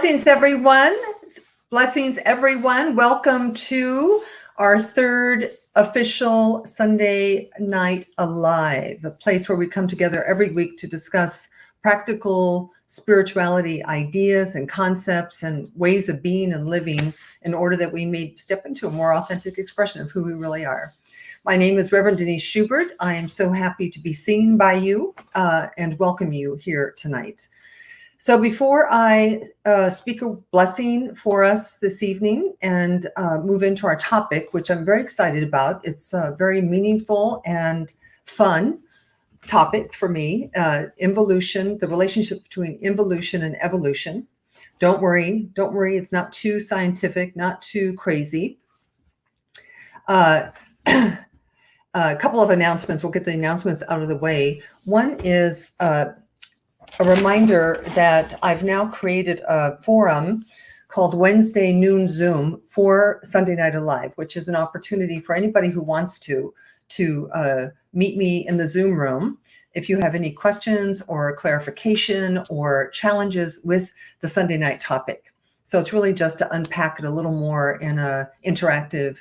Blessings, everyone. Blessings, everyone. Welcome to our third official Sunday Night Alive, a place where we come together every week to discuss practical spirituality ideas and concepts and ways of being and living in order that we may step into a more authentic expression of who we really are. My name is Reverend Denise Schubert. I am so happy to be seen by you and welcome you here tonight. So before I speak a blessing for us this evening and move into our topic, which I'm very excited about, it's a very meaningful and fun topic for me, involution, the relationship between involution and evolution. Don't worry, it's not too scientific, not too crazy. A couple of announcements, we'll get the announcements out of the way. One is a reminder that I've now created a forum called Wednesday Noon Zoom for Sunday Night Alive, which is an opportunity for anybody who wants to meet me in the Zoom room. If you have any questions or clarification or challenges with the Sunday night topic. So it's really just to unpack it a little more in a interactive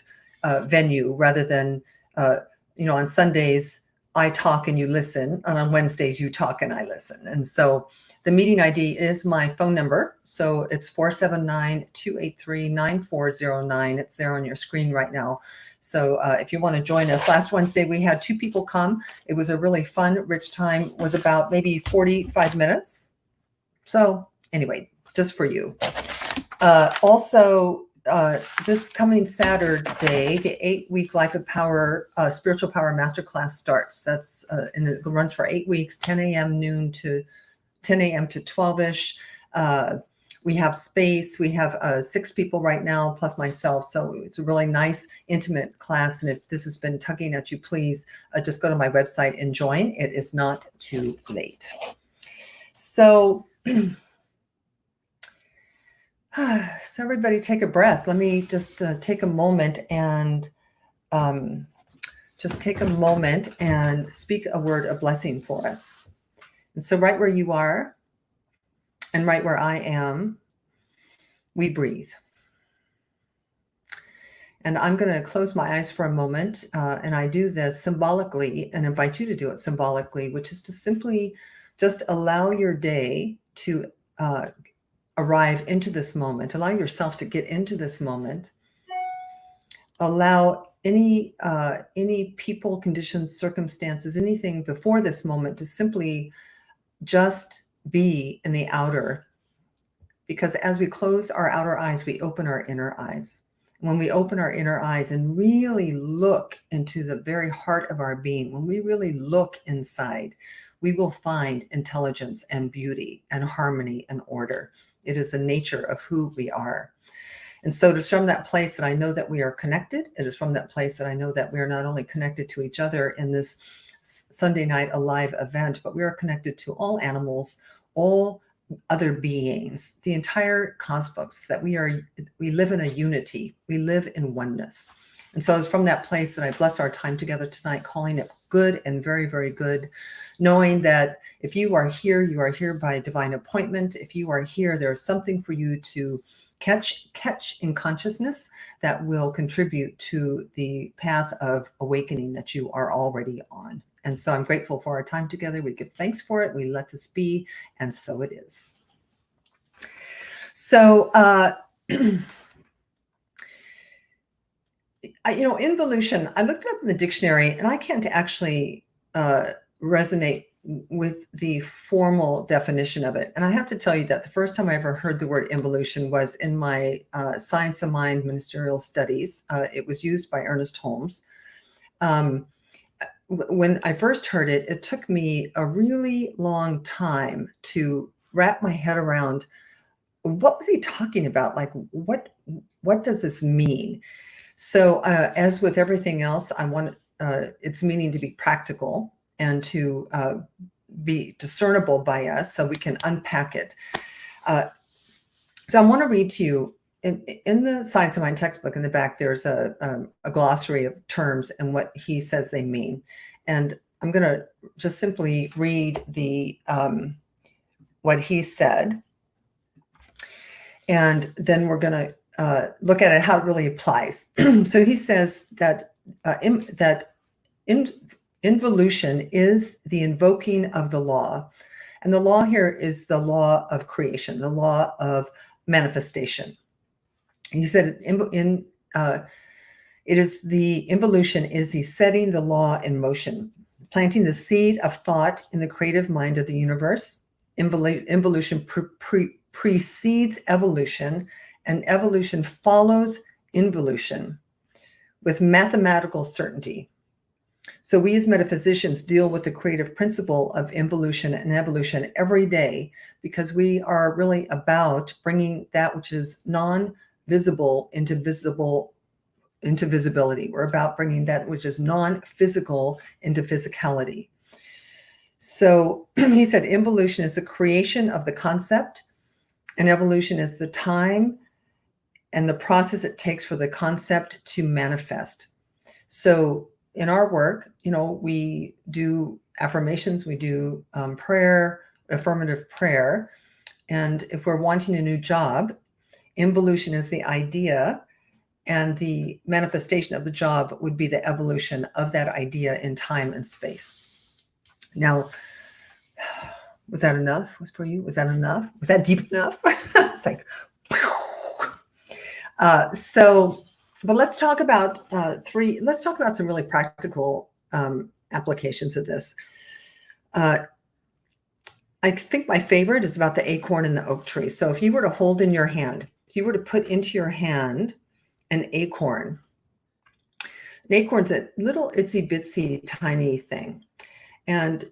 venue rather than, on Sundays, I talk and you listen, and on Wednesdays you talk and I listen. And so the meeting ID is my phone number. So it's 479-283-9409. It's there on your screen right now. So if you want to join us, last Wednesday we had 2 people come. It was a really fun, rich time. It was about maybe 45 minutes. So anyway, just for you. Also, this coming Saturday, the 8-week Life of Power Spiritual Power Masterclass starts. That's and it runs for 8 weeks, 10 a.m. noon to 10 a.m. to 12-ish. We have space. We have 6 people right now, plus myself. So it's a really nice, intimate class. And if this has been tugging at you, please just go to my website and join. It is not too late. So everybody take a breath. Let me just take a moment and speak a word of blessing for us. And so right where you are and right where I am, we breathe. And I'm going to close my eyes for a moment. And I do this symbolically and invite you to do it symbolically, which is to simply just allow your day to arrive into this moment. Allow yourself to get into this moment. Allow any people, conditions, circumstances, anything before this moment to simply just be in the outer. Because as we close our outer eyes, we open our inner eyes. When we open our inner eyes and really look into the very heart of our being, when we really look inside, we will find intelligence and beauty and harmony and order. It is the nature of who we are. And so it is from that place that I know that we are connected. It is from that place that I know that we are not only connected to each other in this Sunday Night Alive event, but we are connected to all animals, all other beings, the entire cosmos, that we live in a unity. We live in oneness. And so it's from that place that I bless our time together tonight, calling it good and very, very good, knowing that if you are here by divine appointment. If you are here, there's something for you to catch in consciousness that will contribute to the path of awakening that you are already on. And so I'm grateful for our time together. We give thanks for it. We let this be, and so it is. So, involution, I looked it up in the dictionary and I can't actually resonate with the formal definition of it. And I have to tell you that the first time I ever heard the word involution was in my Science of Mind ministerial studies. It was used by Ernest Holmes. When I first heard it, it took me a really long time to wrap my head around what was he talking about? Like, what does this mean? So as with everything else, I want its meaning to be practical and to be discernible by us so we can unpack it. So I want to read to you, in the Science of Mind textbook in the back, there's a glossary of terms and what he says they mean. And I'm going to just simply read the what he said. And then we're going to look at it, how it really applies. So he says that involution is the invoking of the law. And the law here is the law of creation, the law of manifestation. He said involution is the setting the law in motion, planting the seed of thought in the creative mind of the universe. Involution precedes evolution, and evolution follows involution with mathematical certainty. So we as metaphysicians deal with the creative principle of involution and evolution every day, because we are really about bringing that which is non-visible into visibility. We're about bringing that which is non-physical into physicality. So he said involution is the creation of the concept, and evolution is the time and the process it takes for the concept to manifest. So in our work, we do affirmations, we do prayer, affirmative prayer. And if we're wanting a new job, involution is the idea, and the manifestation of the job would be the evolution of that idea in time and space. Now, was that enough? Was for you? Was that enough? Was that deep enough? It's like, but let's talk about let's talk about some really practical applications of this. I think my favorite is about the acorn and the oak tree. So if you were to hold in your hand, if you were to put into your hand an acorn's a little itsy bitsy tiny thing. And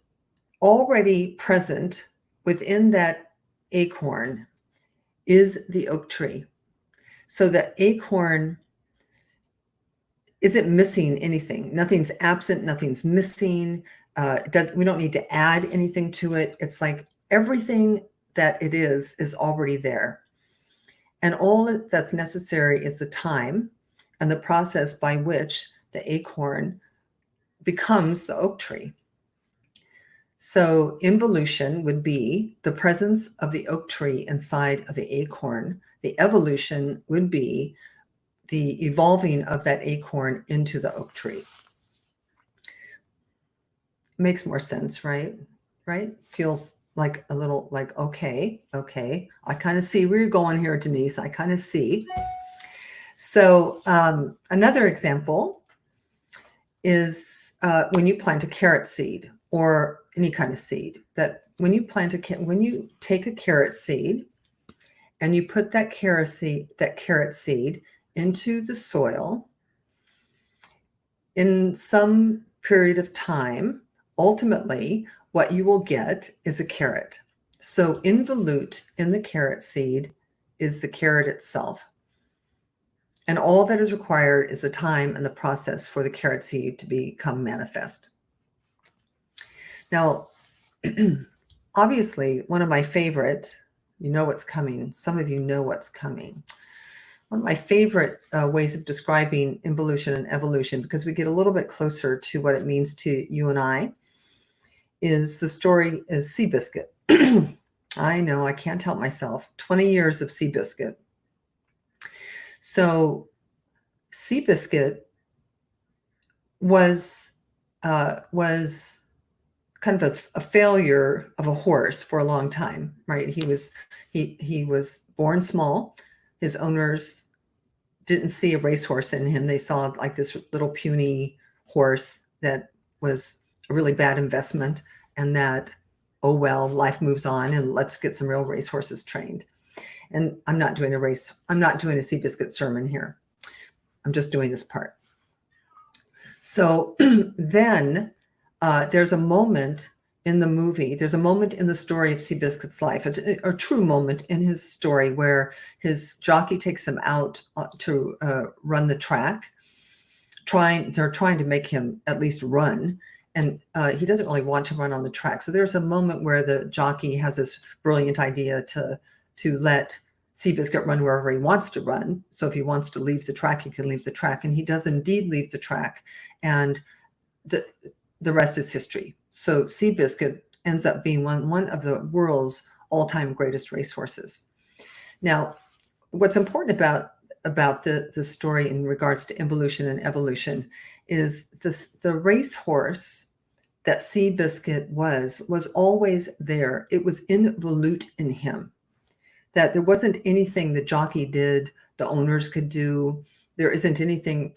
already present within that acorn is the oak tree. So the acorn isn't missing anything. Nothing's absent, nothing's missing. We don't need to add anything to it. It's like everything that it is already there. And all that's necessary is the time and the process by which the acorn becomes the oak tree. So involution would be the presence of the oak tree inside of the acorn. The evolution would be the evolving of that acorn into the oak tree. Makes more sense, right? Right? Feels like a little like, okay. I kind of see where you're going here, Denise. I kind of see. So another example is when you plant a carrot seed or any kind of seed. That when you take a carrot seed and you put that carrot seed into the soil, in some period of time, ultimately, what you will get is a carrot. So involute in the carrot seed is the carrot itself. And all that is required is the time and the process for the carrot seed to become manifest. Now, obviously, one of my favorite, you know what's coming. Some of you know what's coming. One of my favorite ways of describing involution and evolution, because we get a little bit closer to what it means to you and I, is the story is Seabiscuit. I know, I can't help myself. 20 years of Seabiscuit. So Seabiscuit was kind of a failure of a horse for a long time, right? He was born small. His owners didn't see a racehorse in him. They saw like this little puny horse that was a really bad investment, and that, oh, well, life moves on and let's get some real racehorses trained. And I'm not doing a Seabiscuit sermon here. I'm just doing this part. So then there's a moment in the movie, there's a moment in the story of Seabiscuit's life, a true moment in his story where his jockey takes him out to run the track. They're trying to make him at least run. And he doesn't really want to run on the track. So there's a moment where the jockey has this brilliant idea to let Seabiscuit run wherever he wants to run. So if he wants to leave the track, he can leave the track. And he does indeed leave the track. And the rest is history. So Seabiscuit ends up being one of the world's all-time greatest racehorses. Now, what's important about the story in regards to involution and evolution is the racehorse that Seabiscuit was always there. It was involute in him, that there wasn't anything the jockey did, the owners could do. There isn't anything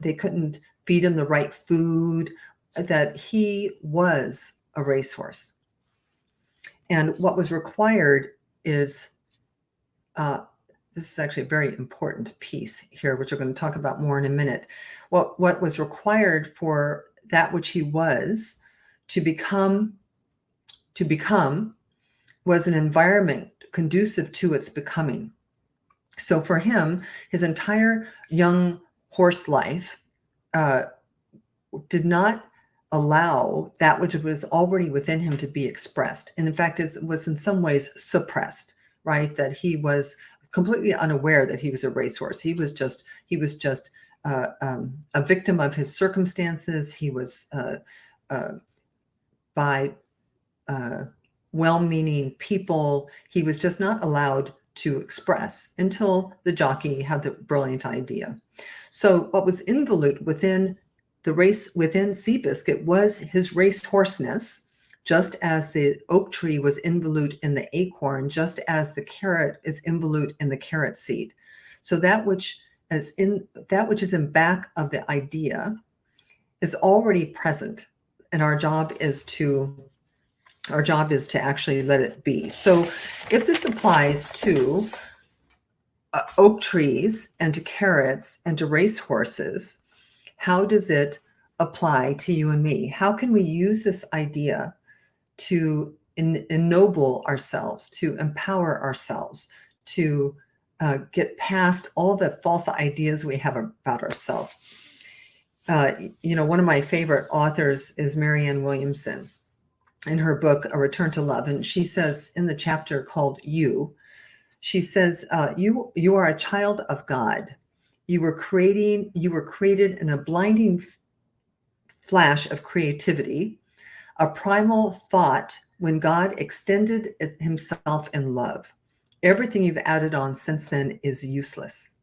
they couldn't feed him the right food, that he was a racehorse. And what was required is, this is actually a very important piece here, which we're going to talk about more in a minute. What was required for that which he was to become was an environment conducive to its becoming. So for him, his entire young horse life did not allow that which was already within him to be expressed. And in fact, it was in some ways suppressed, right? That he was completely unaware that he was a racehorse. He was just a victim of his circumstances. He was by well-meaning people, he was just not allowed to express until the jockey had the brilliant idea. So what was involute within the race, within Seabiscuit, was his racehorseness, just as the oak tree was involute in the acorn, just as the carrot is involute in the carrot seed. So that which is in back of the idea is already present, and our job is to actually let it be. So if this applies to oak trees and to carrots and to racehorses, how does it apply to you and me? How can we use this idea to ennoble ourselves, to empower ourselves, to get past all the false ideas we have about ourselves? One of my favorite authors is Marianne Williamson, in her book, A Return to Love. And she says in the chapter called You, she says, you are a child of God. You were created in a blinding flash of creativity, a primal thought when God extended himself in love. Everything you've added on since then is useless.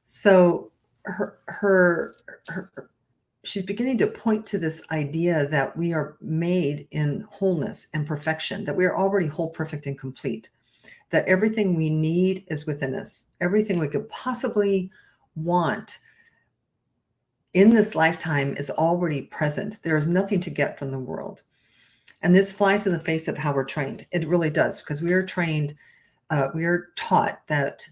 So she's beginning to point to this idea that we are made in wholeness and perfection, that we are already whole, perfect, and complete, that everything we need is within us. Everything we could possibly want in this lifetime is already present. There is nothing to get from the world. And this flies in the face of how we're trained. It really does, because we are trained, we are taught that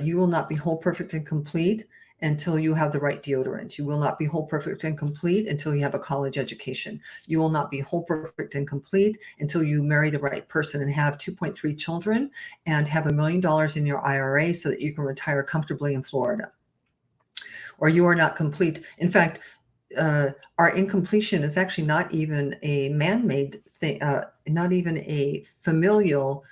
you will not be whole, perfect, and complete until you have the right deodorant. You will not be whole, perfect, and complete until you have a college education. You will not be whole, perfect, and complete until you marry the right person and have 2.3 children and have $1 million in your IRA so that you can retire comfortably in Florida. Or you are not complete. In fact, our incompletion is actually not even a man-made thing, not even a familial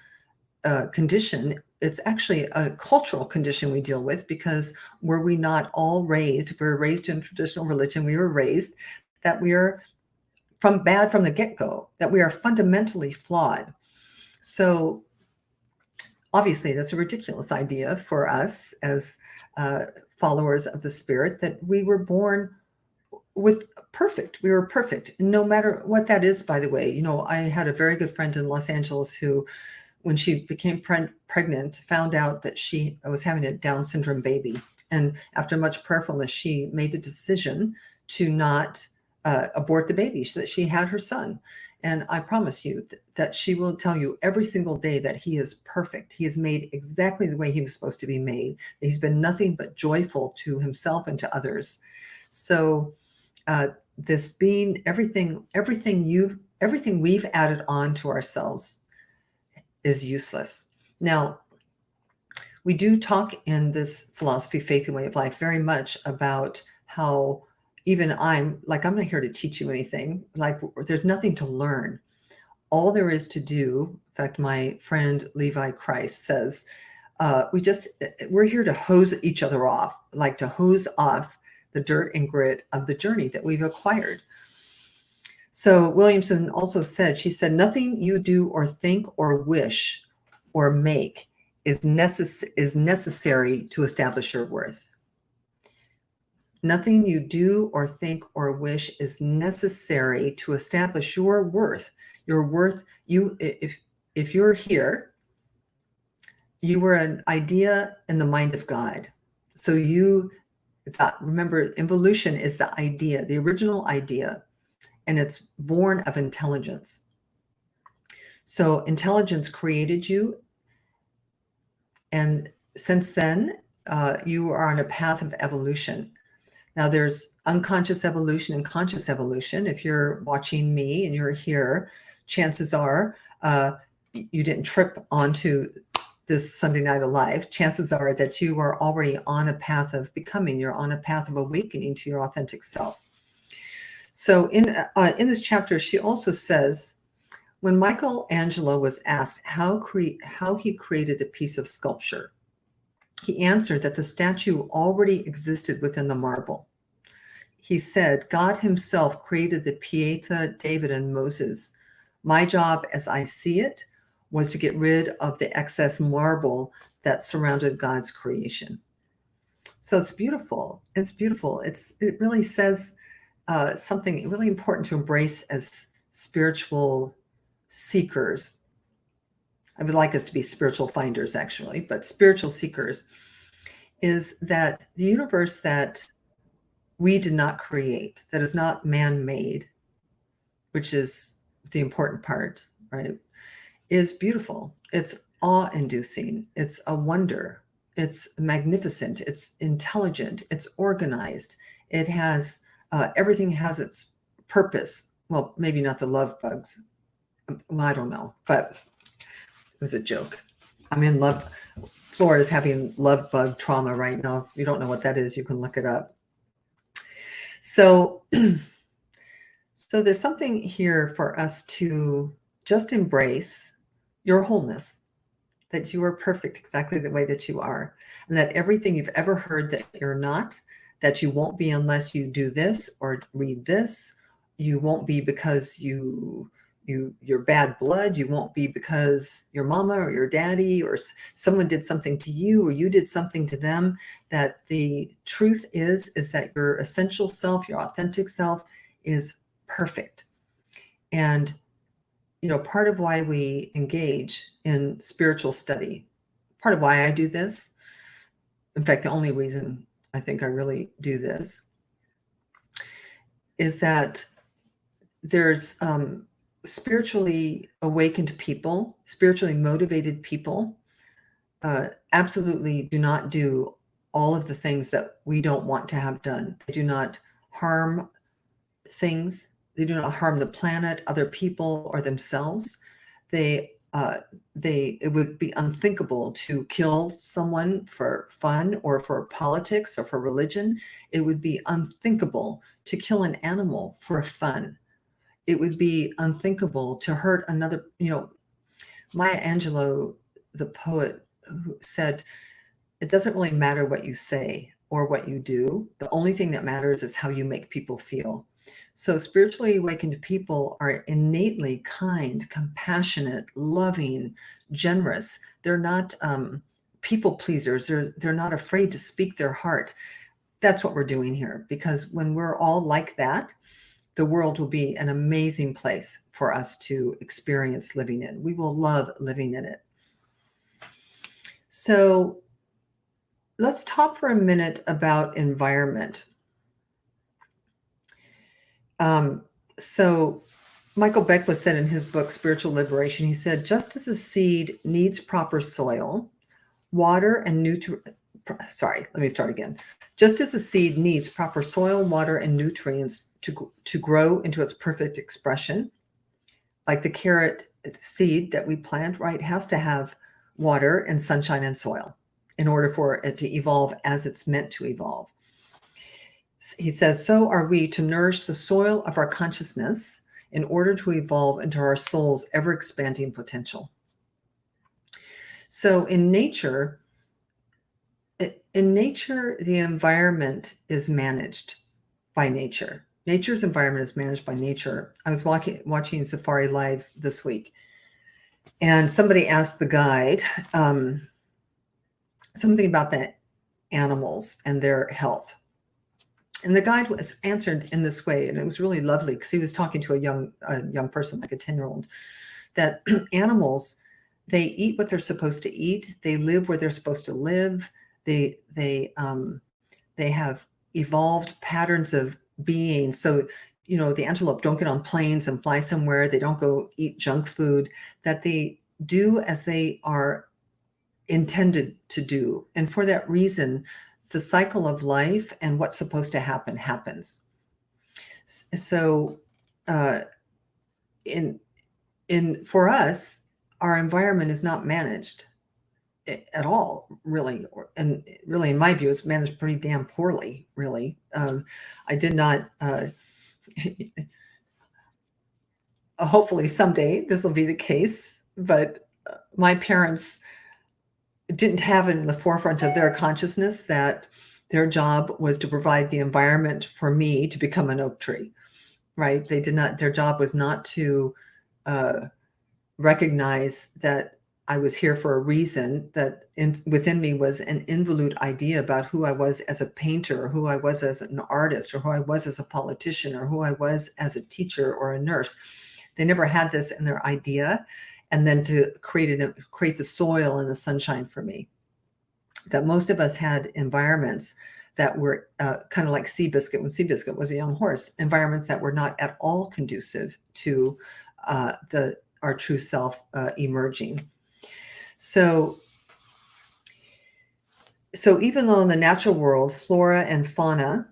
condition. It's actually a cultural condition we deal with, because were we not all raised, if we were raised in traditional religion, we were raised that we are from the get-go, that we are fundamentally flawed. So obviously that's a ridiculous idea for us as followers of the Spirit, that we were born with perfect. We were perfect, no matter what that is, by the way. I had a very good friend in Los Angeles who, when she became pregnant, found out that she was having a Down syndrome baby. And after much prayerfulness, she made the decision to not abort the baby, so that she had her son. And I promise you that she will tell you every single day that he is perfect. He is made exactly the way he was supposed to be made. He's been nothing but joyful to himself and to others. So this being everything we've added on to ourselves is useless. Now, we do talk in this philosophy, faith, and way of life very much about how even I'm not here to teach you anything. Like, there's nothing to learn. All there is to do, in fact, my friend Levi Christ says, we're here to hose each other off, like to hose off the dirt and grit of the journey that we've acquired. So Williamson also said, she said, nothing you do or think or wish or make is necessary to establish your worth. Nothing you do or think or wish is necessary to establish your worth. Your worth, if you're here, you were an idea in the mind of God. So you thought, remember, involution is the idea, the original idea, and it's born of intelligence. So intelligence created you, and since then, you are on a path of evolution. Now, there's unconscious evolution and conscious evolution. If you're watching me and you're here, chances are you didn't trip onto this Sunday Night Alive. Chances are that you are already on a path of becoming. You're on a path of awakening to your authentic self. So in this chapter, she also says, when Michelangelo was asked how he created a piece of sculpture, he answered that the statue already existed within the marble. He said, God himself created the Pieta, David, and Moses. My job, as I see it, was to get rid of the excess marble that surrounded God's creation. So it's beautiful. It's beautiful. It really says something really important to embrace as spiritual seekers. I would like us to be spiritual finders, actually, but spiritual seekers is that the universe that we did not create, that is not man-made, which is the important part, right, is beautiful. It's awe-inducing. It's a wonder. It's magnificent. It's intelligent. It's organized. It has, everything has its purpose. Well, maybe not the love bugs. Well, I don't know, but it was a joke. I'm in love. Florida's having love bug trauma right now. If you don't know what that is, you can look it up. So, so there's something here for us to just embrace your wholeness, that you are perfect exactly the way that you are, and that everything you've ever heard that you're not, that you won't be unless you do this or read this, you won't be because you're bad blood, you won't be because your mama or your daddy or someone did something to you or you did something to them, that the truth is that your essential self, your authentic self is perfect. And part of why we engage in spiritual study, part of why I do this, in fact, the only reason I think I really do this, is that there's spiritually awakened people, spiritually motivated people, absolutely do not do all of the things that we don't want to have done. They do not harm things. They do not harm the planet, other people, or themselves. It would be unthinkable to kill someone for fun or for politics or for religion. It would be unthinkable to kill an animal for fun. It would be unthinkable to hurt another. Maya Angelou, the poet, who said, it doesn't really matter what you say or what you do. The only thing that matters is how you make people feel. So spiritually awakened people are innately kind, compassionate, loving, generous. They're not people pleasers. They're not afraid to speak their heart. That's what we're doing here, because when we're all like that, the world will be an amazing place for us to experience living in. We will love living in it. So let's talk for a minute about environment. So Michael Beckwith said in his book, Spiritual Liberation, he said, just as a seed needs proper soil, water, and Just as a seed needs proper soil, water, and nutrients to grow into its perfect expression, like the carrot seed that we plant, right, has to have water and sunshine and soil in order for it to evolve as it's meant to evolve. He says, so are we to nourish the soil of our consciousness in order to evolve into our soul's ever-expanding potential. So in nature, the environment is managed by nature. Nature's environment is managed by nature. I was watching Safari Live this week, and somebody asked the guide, something about the animals and their health. And the guide was answered in this way, and it was really lovely because he was talking to a young person, like a 10-year-old, that animals, they eat what they're supposed to eat. They live where they're supposed to live. They have evolved patterns of being. So, the antelope don't get on planes and fly somewhere. They don't go eat junk food, that they do as they are intended to do. And for that reason, the cycle of life and what's supposed to happen happens. So, for us, our environment is not managed at all, really, and really, in my view, it's managed pretty damn poorly. Really, I did not. Hopefully, someday this will be the case, but my parents didn't have it in the forefront of their consciousness that their job was to provide the environment for me to become an oak tree, right? They did not, their job was not to recognize that I was here for a reason, that within me was an involute idea about who I was as a painter, or who I was as an artist, or who I was as a politician, or who I was as a teacher or a nurse. They never had this in their idea. And then to create the soil and the sunshine for me. That most of us had environments that were kind of like Seabiscuit, when Seabiscuit was a young horse, environments that were not at all conducive to our true self emerging. So even though in the natural world, flora and fauna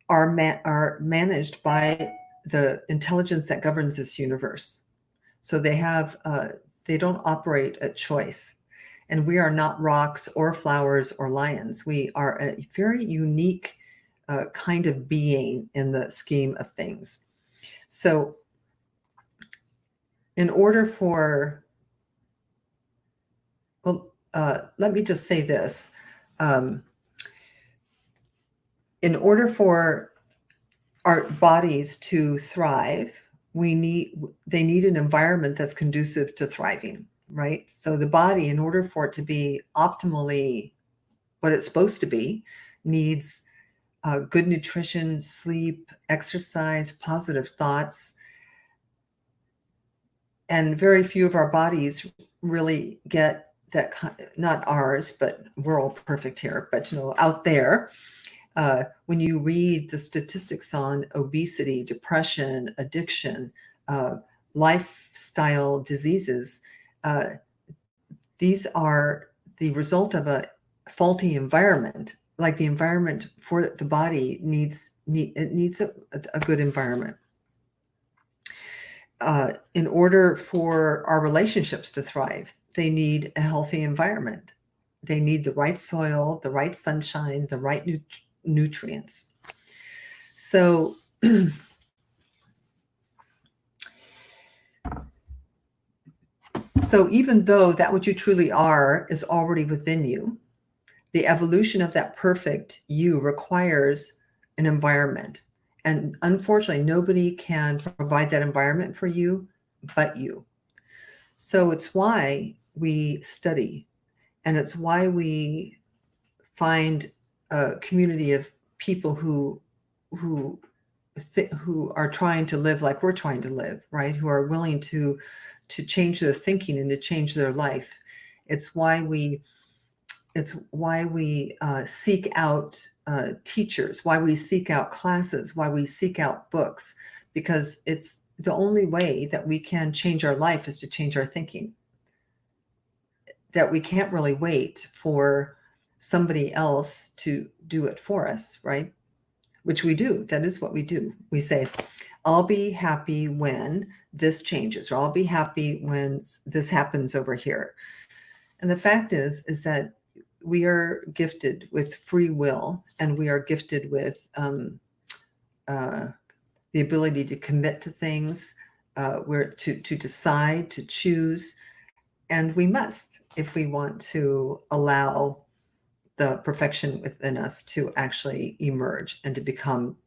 are managed by the intelligence that governs this universe. So they don't operate at choice. And we are not rocks or flowers or lions. We are a very unique kind of being in the scheme of things. So in order for, let me just say this. In order for our bodies to thrive, they need an environment that's conducive to thriving, right? So the body, in order for it to be optimally what it's supposed to be, needs good nutrition, sleep, exercise, positive thoughts. And very few of our bodies really get that, not ours, but we're all perfect here, but out there, when you read the statistics on obesity, depression, addiction, lifestyle diseases, these are the result of a faulty environment. Like the environment for the body needs a good environment. In order for our relationships to thrive, they need a healthy environment. They need the right soil, the right sunshine, the right nutrients. So even though that what you truly are is already within you, the evolution of that perfect you requires an environment. And unfortunately, nobody can provide that environment for you but you. So it's why we study, and it's why we find a community of people who are trying to live like we're trying to live, right? Who are willing to change their thinking and to change their life. It's why we seek out teachers, why we seek out classes, why we seek out books, because it's the only way that we can change our life is to change our thinking. That we can't really wait for somebody else to do it for us, right? Which we do. That is what we do. We say, I'll be happy when this changes, or I'll be happy when this happens over here. And the fact is that we are gifted with free will, and we are gifted with the ability to commit to things, to decide, to choose. And we must, if we want to allow the perfection within us to actually emerge and to become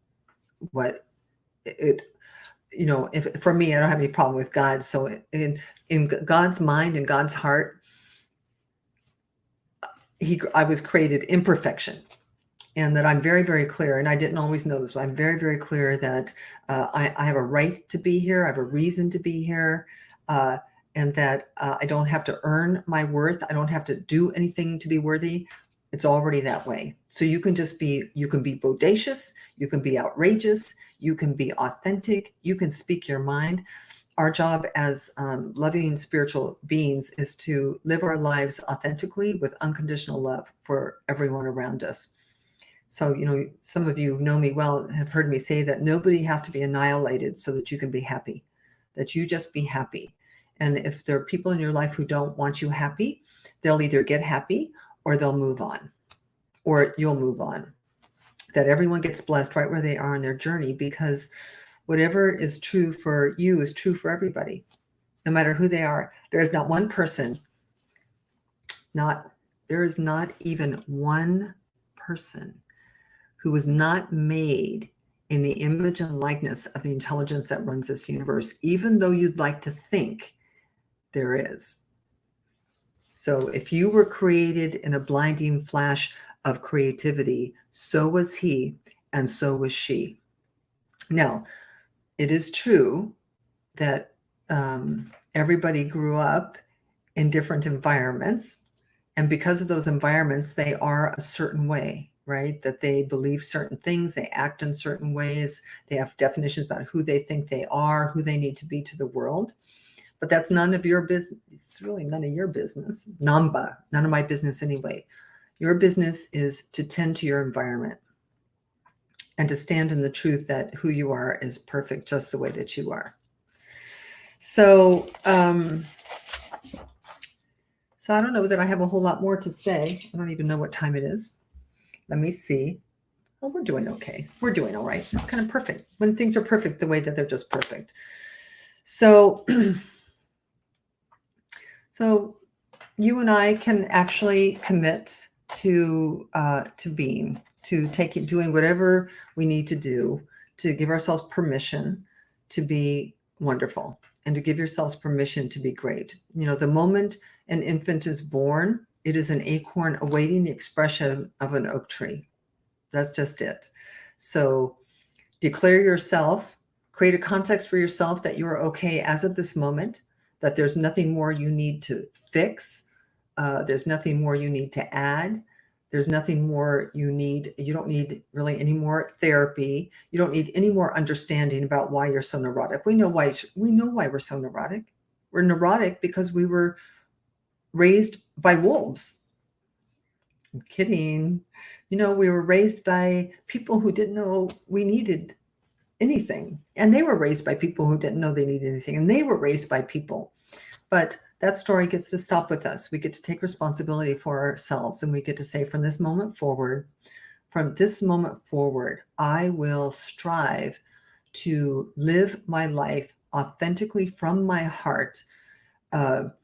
what it, if for me, I don't have any problem with God. So in God's mind and God's heart, I was created in perfection, and that I'm very, very clear. And I didn't always know this, but I'm very, very clear that I have a right to be here. I have a reason to be here. And that I don't have to earn my worth. I don't have to do anything to be worthy. It's already that way. So you can be bodacious, you can be outrageous, you can be authentic, you can speak your mind. Our job as loving spiritual beings is to live our lives authentically with unconditional love for everyone around us. So, some of you know me well, have heard me say that nobody has to be annihilated so that you can be happy, that you just be happy. And if there are people in your life who don't want you happy, they'll either get happy or they'll move on, or you'll move on. That everyone gets blessed right where they are in their journey, because whatever is true for you is true for everybody, no matter who they are. There is not one person, there is not even one person who was not made in the image and likeness of the intelligence that runs this universe, even though you'd like to think there is. So if you were created in a blinding flash of creativity, so was he, and so was she. Now, it is true that everybody grew up in different environments, and because of those environments, they are a certain way, right? That they believe certain things, they act in certain ways, they have definitions about who they think they are, who they need to be to the world. But that's none of your business. It's really none of your business. None of my business anyway. Your business is to tend to your environment and to stand in the truth that who you are is perfect just the way that you are. So, so I don't know that I have a whole lot more to say. I don't even know what time it is. Let me see. Oh, we're doing okay. We're doing all right. It's kind of perfect when things are perfect the way that they're just perfect. So, so you and I can actually commit to doing whatever we need to do to give ourselves permission to be wonderful and to give yourselves permission to be great. The moment an infant is born, it is an acorn awaiting the expression of an oak tree. That's just it. So declare yourself, create a context for yourself that you are okay as of this moment, that there's nothing more you need to fix. There's nothing more you need to add. There's nothing more you don't need really any more therapy. You don't need any more understanding about why you're so neurotic. We know why we're so neurotic. We're neurotic because we were raised by wolves. I'm kidding. We were raised by people who didn't know we needed anything. And they were raised by people who didn't know they needed anything. And they were raised by people. But that story gets to stop with us. We get to take responsibility for ourselves, and we get to say, from this moment forward, I will strive to live my life authentically from my heart, not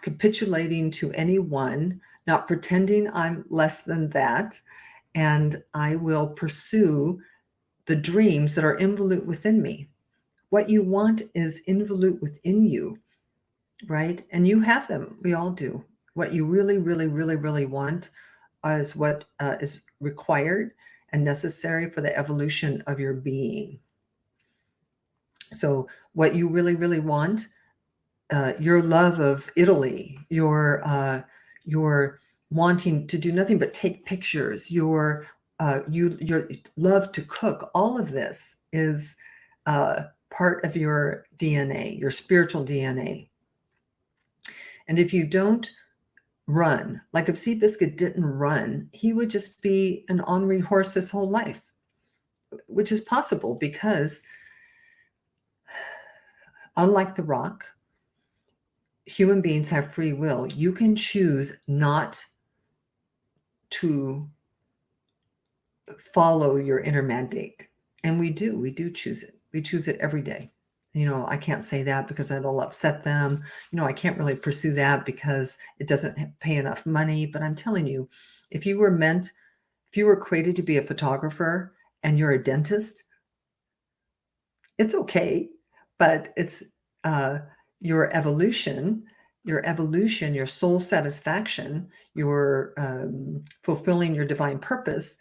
capitulating to anyone, not pretending I'm less than that, and I will pursue the dreams that are involute within me. What you want is involute within you, right? And you have them. We all do. What you really, really, really, really want is what is required and necessary for the evolution of your being. So what you really, really want, your love of Italy, your wanting to do nothing but take pictures, your love to cook, all of this is part of your DNA, your spiritual DNA. And if you don't run, like if Seabiscuit didn't run, he would just be an ornery horse his whole life, which is possible because unlike the rock, human beings have free will. You can choose not to follow your inner mandate. And we do choose it. We choose it every day. I can't say that because that'll upset them. I can't really pursue that because it doesn't pay enough money. But I'm telling you, if you were created to be a photographer and you're a dentist, it's okay. But it's your evolution, your evolution, your soul satisfaction, your fulfilling your divine purpose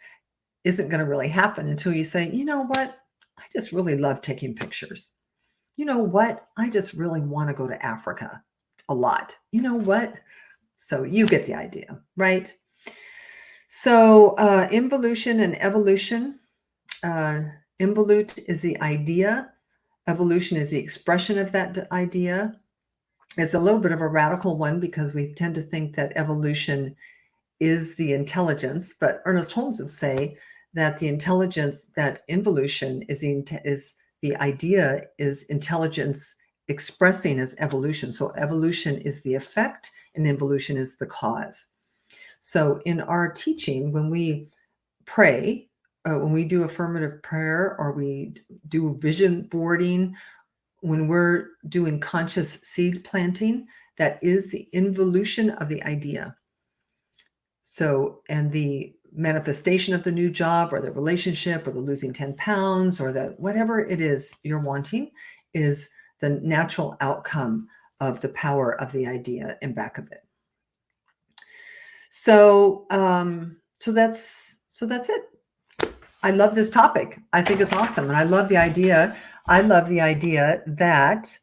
isn't going to really happen until you say, you know what? I just really love taking pictures. You know what? I just really want to go to Africa a lot. You know what? So you get the idea, right? So involution and evolution. Involute is the idea. Evolution is the expression of that idea. It's a little bit of a radical one because we tend to think that evolution is the intelligence, but Ernest Holmes would say that the intelligence, that involution is the idea, is intelligence expressing as evolution. So evolution is the effect and involution is the cause. So in our teaching, when we pray, when we do affirmative prayer or we do vision boarding, when we're doing conscious seed planting, that is the involution of the idea. So, and the manifestation of the new job or the relationship or the losing 10 pounds or the whatever it is you're wanting is the natural outcome of the power of the idea in back of it. So, so that's it. I love this topic. I think it's awesome. And I love the idea. I love the idea that,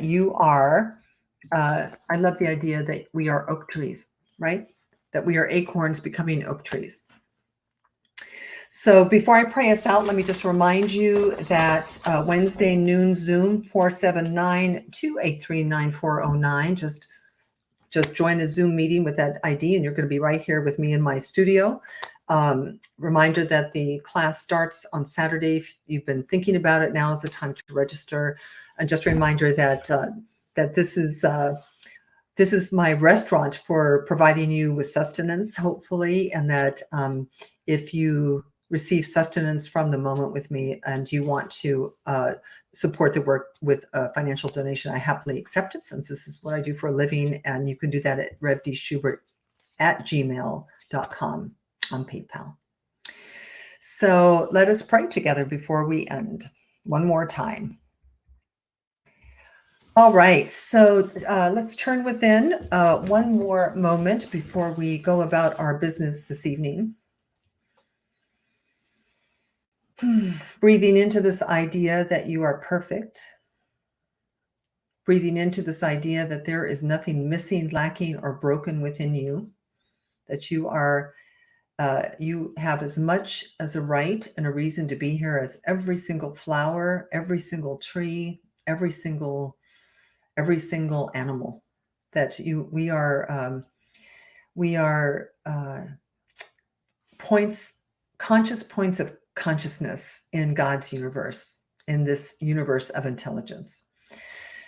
you are, I love the idea that we are oak trees, right? That we are acorns becoming oak trees. So before I pray us out, let me just remind you that Wednesday noon Zoom, 479-283-9409. Just join a Zoom meeting with that ID and you're going to be right here with me in my studio. Reminder that the class starts on Saturday. If you've been thinking about it, now is the time to register. And just a reminder that that this is my restaurant for providing you with sustenance, hopefully, and that if you receive sustenance from the moment with me and you want to support the work with a financial donation, I happily accept it since this is what I do for a living. And you can do that at revdschubert@gmail.com on PayPal. So let us pray together before we end one more time. All right, so let's turn within one more moment before we go about our business this evening. Breathing into this idea that you are perfect. Breathing into this idea that there is nothing missing, lacking, or broken within you. That you are, you have as much as a right and a reason to be here as every single flower, every single tree, every single animal. That we are conscious points of consciousness in God's universe, in this universe of intelligence.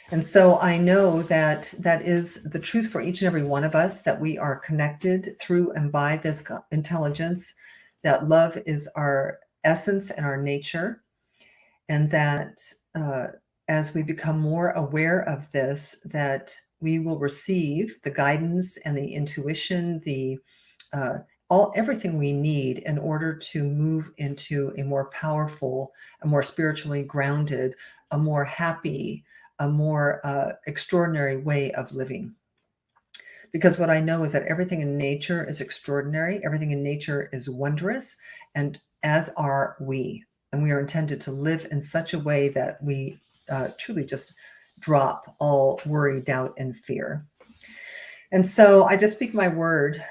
And so I know that that is the truth for each and every one of us, that we are connected through and by this intelligence, that love is our essence and our nature, and that as we become more aware of this, that we will receive the guidance and the intuition, everything we need in order to move into a more powerful, a more spiritually grounded, a more happy, a more extraordinary way of living. Because what I know is that everything in nature is extraordinary, everything in nature is wondrous, and as are we. And we are intended to live in such a way that we truly just drop all worry, doubt, and fear. And so I just speak my word,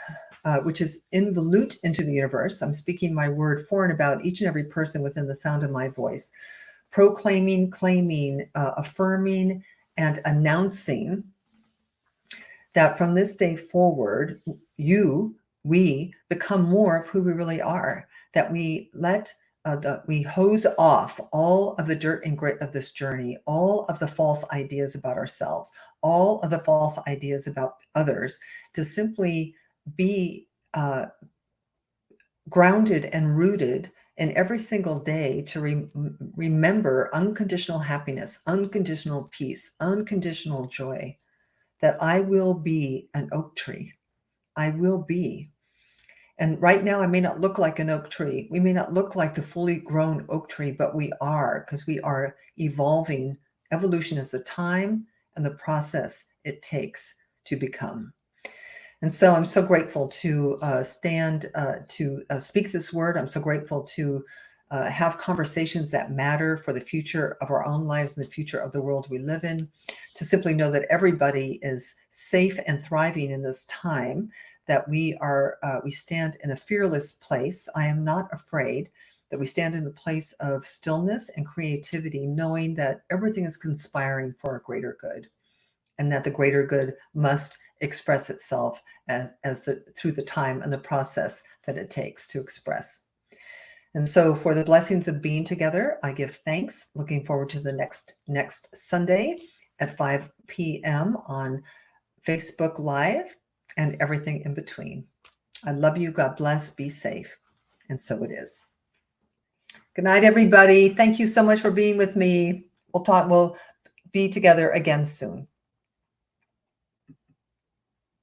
which is involute into the universe. I'm speaking my word for and about each and every person within the sound of my voice, proclaiming, claiming, affirming, and announcing that from this day forward, we become more of who we really are, that we we hose off all of the dirt and grit of this journey, all of the false ideas about ourselves, all of the false ideas about others, to simply be grounded and rooted in every single day to remember unconditional happiness, unconditional peace, unconditional joy, that I will be an oak tree. I will be. And right now, I may not look like an oak tree. We may not look like the fully grown oak tree, but we are, because we are evolving Evolution is the time and the process it takes to become. And so I'm so grateful to speak this word. I'm so grateful to have conversations that matter for the future of our own lives and the future of the world we live in, to simply know that everybody is safe and thriving in this time, that we stand in a fearless place. I am not afraid, that we stand in a place of stillness and creativity, knowing that everything is conspiring for a greater good, and that the greater good must express itself through the time and the process that it takes to express. And so for the blessings of being together, I give thanks. Looking forward to the next Sunday at 5 p.m. on Facebook Live and everything in between. I love you. God bless. Be safe. And so it is. Good night, everybody. Thank you so much for being with me. We'll be together again soon.